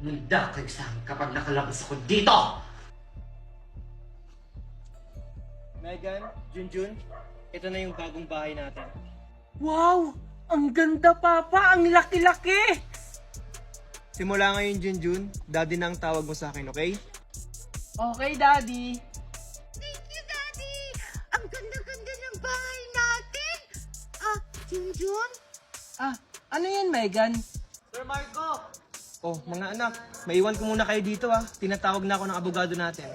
Nunda kayo sa akin kapag nakalabas ako dito! Megan, Junjun, ito na yung bagong bahay natin. Wow! Ang ganda, Papa! Ang laki-laki! Simula ngayon, Junjun, daddy na ang tawag mo sa akin, okay? Okay, Daddy. Thank you, Daddy! Ang ganda-ganda ng bahay natin! Junjun? Ano yan, Megan? Sir Marco! Oh, mga anak, maiwan ko muna kayo dito Tinatawag na ako ng abogado natin.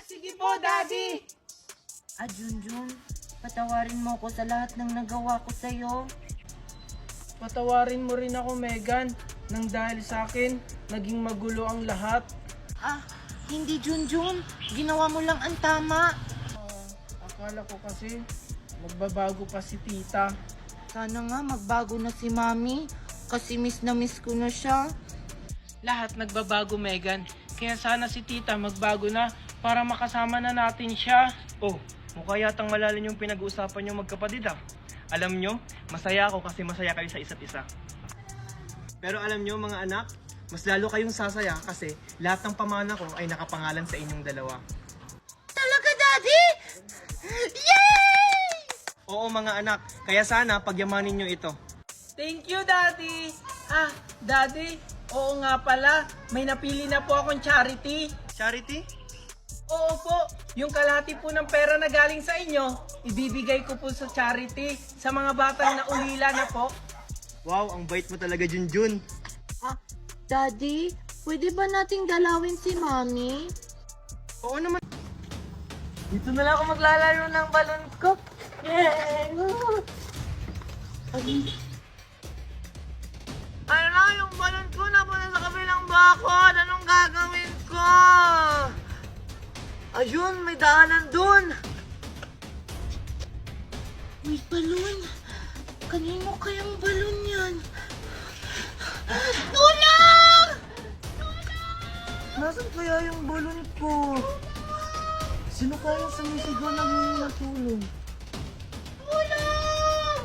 Sige po, Daddy! Junjun, patawarin mo ko sa lahat ng nagawa ko sa'yo. Patawarin mo rin ako, Megan, nang dahil sa akin, naging magulo ang lahat. Hindi, Junjun. Ginawa mo lang ang tama. Akala ko kasi, magbabago pa si Tita. Sana nga magbago na si Mami. Kasi miss na miss ko na siya. Lahat nagbabago, Megan. Kaya sana si Tita magbago na para makasama na natin siya. Oh, mukha yatang malalim yung pinag-uusapan nyo magkapatid Alam nyo, masaya ako kasi masaya kayo sa isa't isa. Pero alam nyo mga anak, mas lalo kayong sasaya kasi lahat ng pamana ko ay nakapangalan sa inyong dalawa. Talaga, Daddy? Yay! Oo mga anak, kaya sana pagyamanin nyo ito. Thank you, Daddy! Daddy, oo nga pala, may napili na po akong charity. Charity? Oo po, yung kalahati po ng pera na galing sa inyo, ibibigay ko po sa charity sa mga batang naulila na po. Wow, ang bait mo talaga, Junjun. Daddy, pwede ba nating dalawin si Mami? Oo naman. Dito na lang ako maglalaro ng balon ko. Ano na, yung balon ko napunta sa kabilang bakod. Anong gagawin ko? Ayun, may daanan dun. May balon. Kanino kayang balon yan? Tulong! Nasaan kaya yung balon ko? Sino kaya sumisigaw ng hindi natulong? Tulong!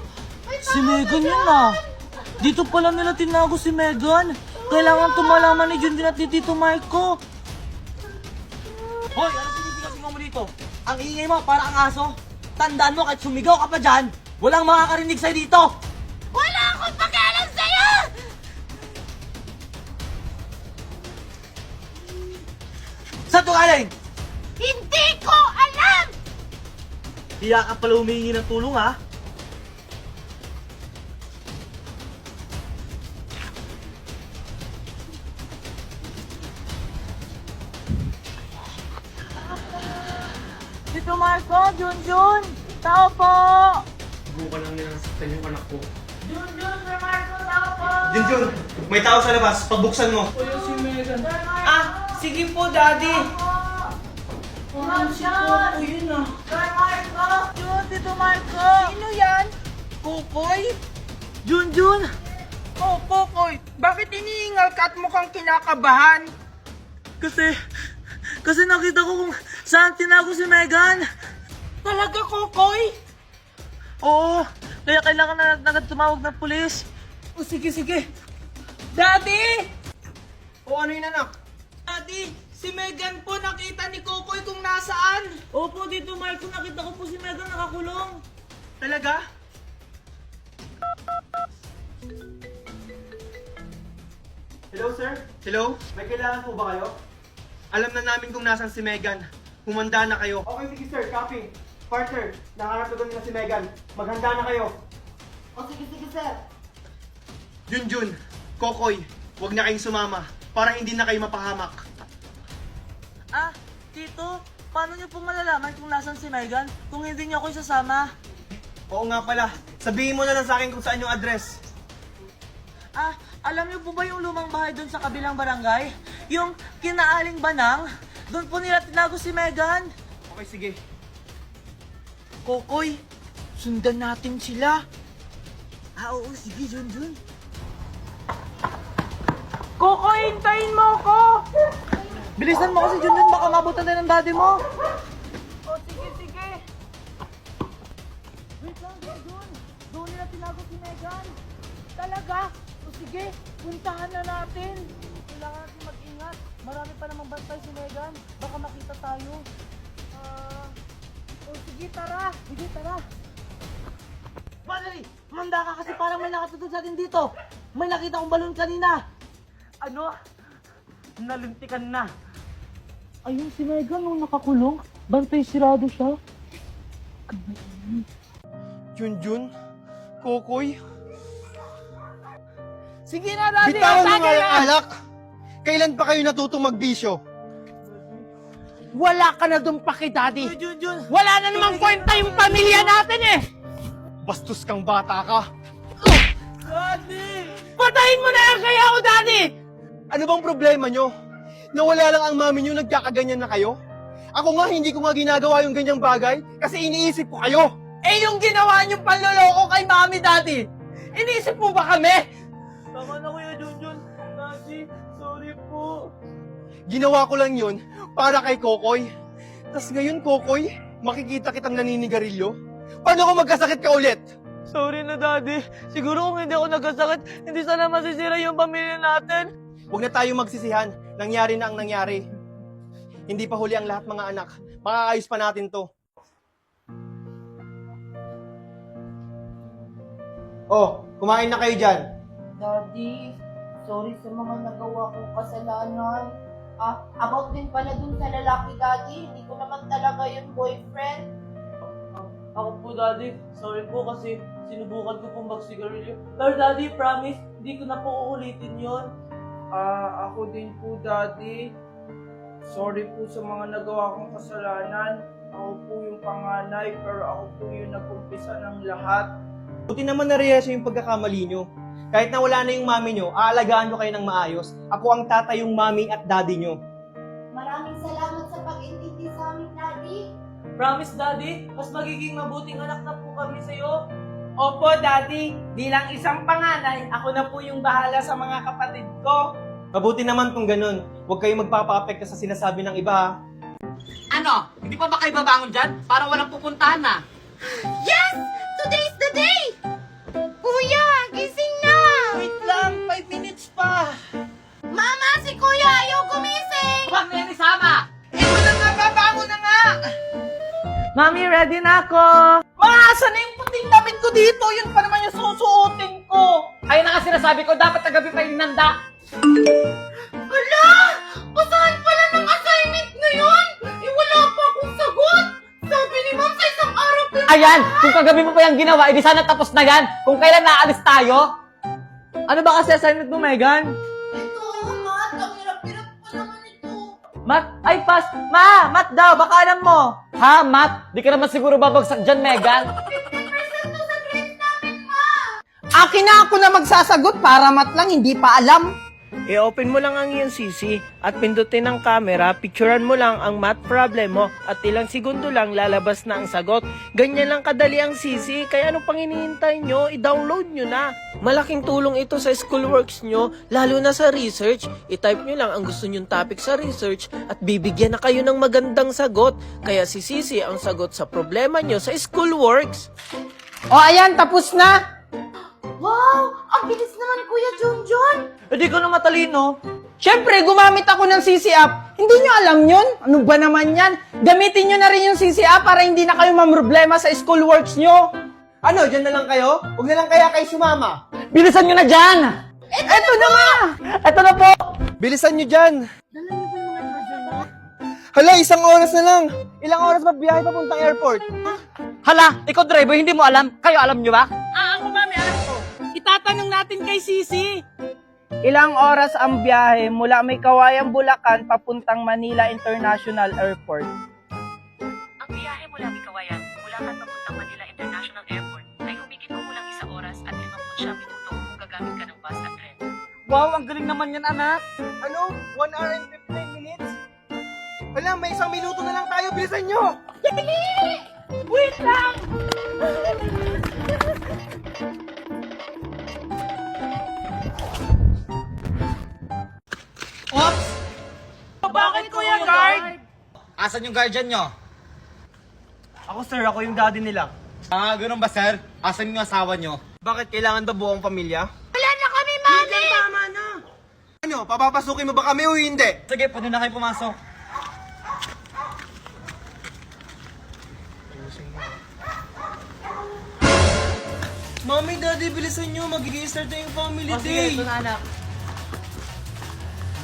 Si Megan yun Dito pala nila tinago si Megan. Kailangan tumalaman ni Junjun at ni Tito Marco. Hoy, ano sinisigaw mo dito? Ang ingay mo para ang aso. Tandaan mo kahit sumigaw ka pa dyan, walang makakarinig sa'yo dito. Wala akong pakialam sa'yo! Saan to galing? Hindi ko alam! Kaya ka pala humingi ng tulong Tito Marco, Junjun, tao po! Buka lang nilang saktan yung anak ko. Junjun, Sir Marco, tao po! Junjun, may tao sa labas. Pagbuksan mo. Kuya si Megan. Sige po, Daddy. Si Coco yun Sir Marco! Yun, Tito Marco! Sino yan? Kukoy? Junjun! Oh, Kukoy! Bakit iniingal ka at mukhang kinakabahan? Kasi nakita ko kung saan tinago si Megan. Talaga, Kukoy? Oo, kaya kailangan na agad tumawag ng pulis. O sige. Daddy! O ano yun anak? Daddy, si Megan po nakita ni Kukoy kung nasaan. Opo, Tito Marco, nakita ko po si Megan nakakulong. Talaga? Hello, sir? Hello? May kailangan po ba kayo? Alam na namin kung nasan si Megan. Humanda na kayo. Okay, sige sir. Copy. Partner, nakakatugon na si Megan. Maghanda na kayo. Sige, sir. Junjun, Kokoy, huwag na kayong sumama para hindi na kayo mapahamak. Tito, paano niyo po malalaman kung nasan si Megan kung hindi niyo ako isasama? Oo nga pala. Sabihin mo na lang sa akin kung saan yung address. Alam niyo po ba yung lumang bahay doon sa kabilang barangay? Yung kinaaling banang? Doon po nila tinago si Megan. Okay, sige. Kokoy, sundan natin sila. Oo, sige, Junjun. Kokoy, hintayin mo ako! Bilisan mo kasi, Junjun, baka mabutan tayo ng daddy mo. Sige. Wait lang, Junjun. Doon nila tinago si Megan. Talaga? Sige, Puntahan na natin. Kailangan natin mag-ingat. Marami pa namang bantay si Megan. Baka makita tayo. Sige, tara. Sige, tara. Valerie, manda ka kasi parang may nakatutod sa atin dito. May nakita kong balon kanina. Ano? Nalintikan na. Ayun si Megan nung nakakulong. Bantay sirado siya. Junjun, Kokoy, Sige na, Daddy! Bitawan mo atake nga yung na! alak! Kailan pa kayo natutong magbisyo? Wala ka na dun paki, Daddy! Wala na namang kwenta yung pamilya natin eh! Bastos kang bata ka! Daddy! Patayin mo na yan kaya ako, Daddy! Ano bang problema nyo? Nawala lang ang mami nyo, nagkakaganyan na kayo? Ako nga, hindi ko nga ginagawa yung ganyang bagay kasi iniisip ko kayo! Eh yung ginawa niyong panloloko kay Mami, Daddy! Iniisip mo ba kami? Tama na, Kuya Junjun. Daddy, sorry po. Ginawa ko lang yun para kay Kokoy. Tas ngayon, Kokoy, makikita kitang naninigarilyo? Paano kung magkasakit ka ulit? Sorry na, Daddy. Siguro kung hindi ako nagkasakit, hindi sana masisira yung pamilya natin. Huwag na tayo magsisihan. Nangyari na ang nangyari. Hindi pa huli ang lahat, mga anak. Makakaayos pa natin to. Oh, kumain na kayo dyan. Daddy, sorry sa mga nagawa kong kasalanan. About din pala dun sa lalaki, Daddy. Hindi ko naman talaga yung boyfriend. Ako po, Daddy. Sorry po kasi sinubukan ko pong magsigarilyo. Pero Daddy, promise, hindi ko na po uulitin yon. Ako din po, Daddy. Sorry po sa mga nagawa kong kasalanan. Ako po yung panganay, pero ako po yung nag-umpisa ng lahat. Buti naman na-realize yung pagkakamali nyo. Kahit na wala na yung mami nyo, aalagaan ko kayo ng maayos. Ako ang tatay yung mami at daddy nyo. Maraming salamat sa pag-intindi sa amin, Daddy. Promise, Daddy, mas magiging mabuting anak na po kami sa'yo. Opo, Daddy. Bilang isang panganay, ako na po yung bahala sa mga kapatid ko. Mabuti naman kung ganun. Huwag kayong magpapa-apekto sa sinasabi ng iba, ha? Ano? Hindi pa ba kayo babangon dyan? Para walang pupuntahan na. Yes! Today's the day! Kuya, gising na! Wait lang, 5 minutes pa. Mama, si Kuya ayaw gumising! Huwag na yan isama! Ito na nga, babangon na nga! Mami, ready na ako. Maaasa na yung puting damit ko dito. Yun pa naman yung susuotin ko. Ayun na nga sinasabi ko, dapat tagabi pa yung nanda. Hala! Basahan pala ng assignment ngayon! Wala pa akong sagot! Sabi ni Ma'am sa isang araw pa lang. Ayan, kung kagabi mo pa yung ginawa, edi sana tapos na yan. Kung kailan naalis tayo. Ano ba kasi assignment mo, Megan? Ito, Mat. Ang hirap-hirap pa naman ito. Math? Ay, pass. Ma, math daw. Baka alam mo. Ha, Matt? Di ka naman siguro babagsak dyan, Megan. 50% to sa grades namin, Ma! Akin na ako na magsasagot para mat lang hindi pa alam. I-open mo lang ang iyong CC at pindutin ang camera, picturean mo lang ang math problem mo at ilang segundo lang lalabas na ang sagot. Ganyan lang kadali ang CC, kaya ano pang hinihintay nyo? I-download nyo na. Malaking tulong ito sa schoolworks nyo, lalo na sa research. I-type nyo lang ang gusto nyong topic sa research at bibigyan na kayo ng magandang sagot. Kaya si CC ang sagot sa problema nyo sa schoolworks. O ayan, tapos na. Wow! Ang bilis naman, Kuya Junjun! Hindi ko na matalino. Siyempre, gumamit ako ng CC app. Hindi nyo alam yun? Ano ba naman yan? Gamitin nyo na rin yung CC app para hindi na kayo mamroblema sa schoolworks nyo. Ano, dyan na lang kayo? Huwag na lang kaya kayo sumama. Bilisan nyo na dyan! Eto na ma! Eto na po! Bilisan nyo dyan. Hala, 1 oras na lang. Ilang oras ba biyahe papuntang airport? Hala, ikaw driver, hindi mo alam. Kayo alam nyo ba? Ako, Mami, alam ko. Itatanong natin kay Sisi. Ilang oras ang biyahe mula May Kawayan, Bulacan papuntang Manila International Airport? Ang biyahe mula Kawayan, Bulacan papuntang Manila International Airport ay humigit kumulang 1 oras at 59 minuto kung gagamit ka ng bus at tren. Wow, ang galing naman yan, anak. Ano? 1 hour and 15 minutes? Hala, may 1 minuto na lang tayo. Bilisan nyo! Wait lang! Oops! Bakit, Kuya Guard? Asan yung guardian nyo? Ako sir, ako yung daddy nila. Ganun ba sir? Asan yung asawa nyo? Bakit kailangan ba buong pamilya? Wala na kami, Mami! Tama na. nyo, papapasukin mo ba kami o hindi? Sige, pwede na kayo pumasok. Mami, Daddy, bilisan nyo. Magiging-start na yung family day. na anak.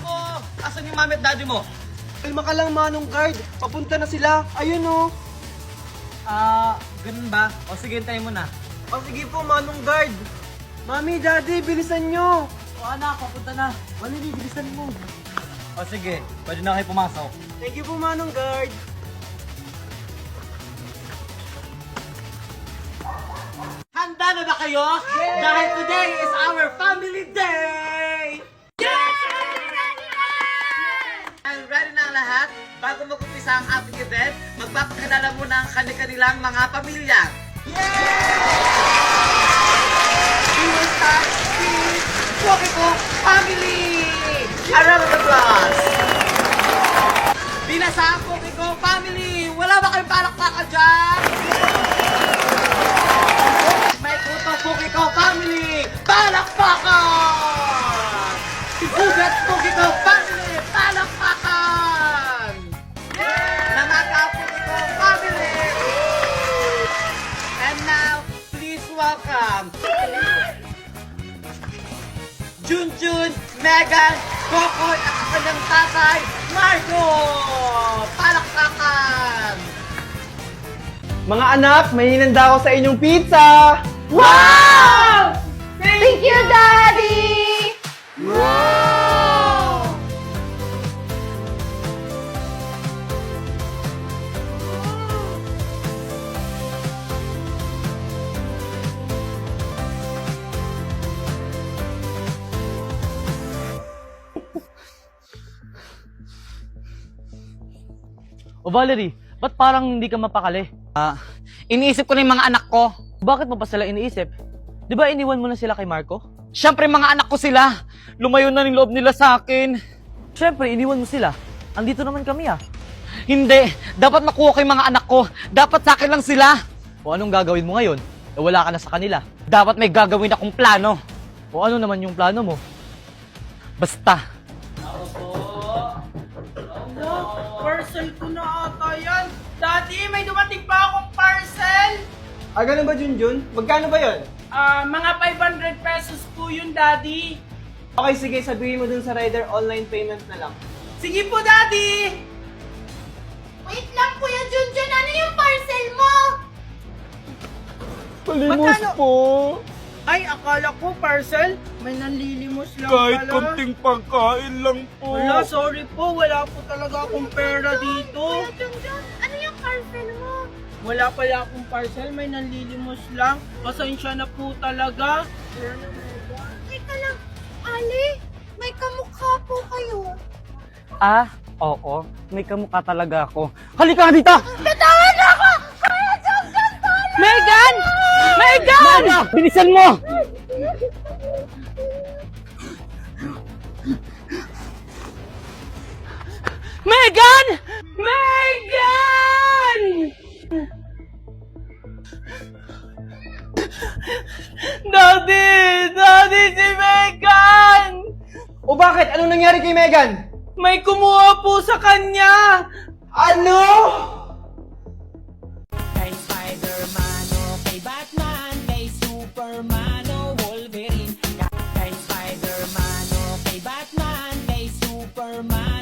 Oh, asan yung mami at daddy mo? Kalma ka lang, Manong Guard. Papunta na sila. Ayun oh. Ganun ba? O sige, hintayin mo na. O sige po, Manong Guard. Mami, Daddy, bilisan nyo. O anak, papunta na. Mali, bilisan mo. O sige, pwede na kayo pumasok. Thank you po, Manong Guard. Handa na ba kayo? Dahil today is our family day! And ready na ang lahat? Bago mag-umpisa ang ating event, magpapakilala muna ang kanilang mga pamilya. We will start with Pokiko Family! A round of applause! Binasa ang Pokiko Family! Wala ba kayong palakpakan dyan? May puto Pokiko Family! Palakpakan! Ibugat Pokiko Family! Palakpakan! Namaka Pokiko Family! And now, please welcome Junjun, Megan, Kokoy at ang kanyang tatay, Marco! Palakpakan! Mga anak, may hinanda ako sa inyong pizza. Wow! Thank you, Daddy! Wow! O Valerie, ba't parang hindi ka mapakali? Iniisip ko na yung mga anak ko. Bakit mo pa sila iniisip? Di ba iniwan mo na sila kay Marco? Siyempre mga anak ko sila. Lumayo na ng loob nila sa akin. Siyempre, iniwan mo sila. Andito naman kami Hindi. Dapat makuha ko yung mga anak ko. Dapat sa akin lang sila. O anong gagawin mo ngayon? Wala ka na sa kanila. Dapat may gagawin akong plano. O ano naman yung plano mo? Basta. Parcel ko na ata yan. Daddy, may dumating pa akong parcel. Ganun ba, Junjun? Magkano ba yon? Mga 500 pesos po yun, Daddy. Okay, sige, sabihin mo dun sa rider, online payment na lang. Sige po, Daddy. Wait lang, Kuya Junjun. Ano yung parcel mo? Palimos po. Ay, akala ko parcel. May nanlilimos lang pala. pagkain lang po. Wala, sorry po. Wala po talaga akong pera dito. Kuya Junjun, ano yung parcel mo? Wala pala akong parcel. May nanlilimos lang. Pasensya na po talaga. Teka lang, Ali, may kamukha po kayo. Oo. May kamukha talaga ako. Halika nga dito! Bitawan ako! Kuya Junjun, pala! Megan! Megan! Bilisan mo! Megan! Megan! Daddy si Megan! O bakit? Anong nangyari kay Megan? May kumuha po sa kanya. Ano? Kay Spider-Man o kay Batman, kay Superman o Wolverine. Kay Spider-Man o kay Batman, kay Superman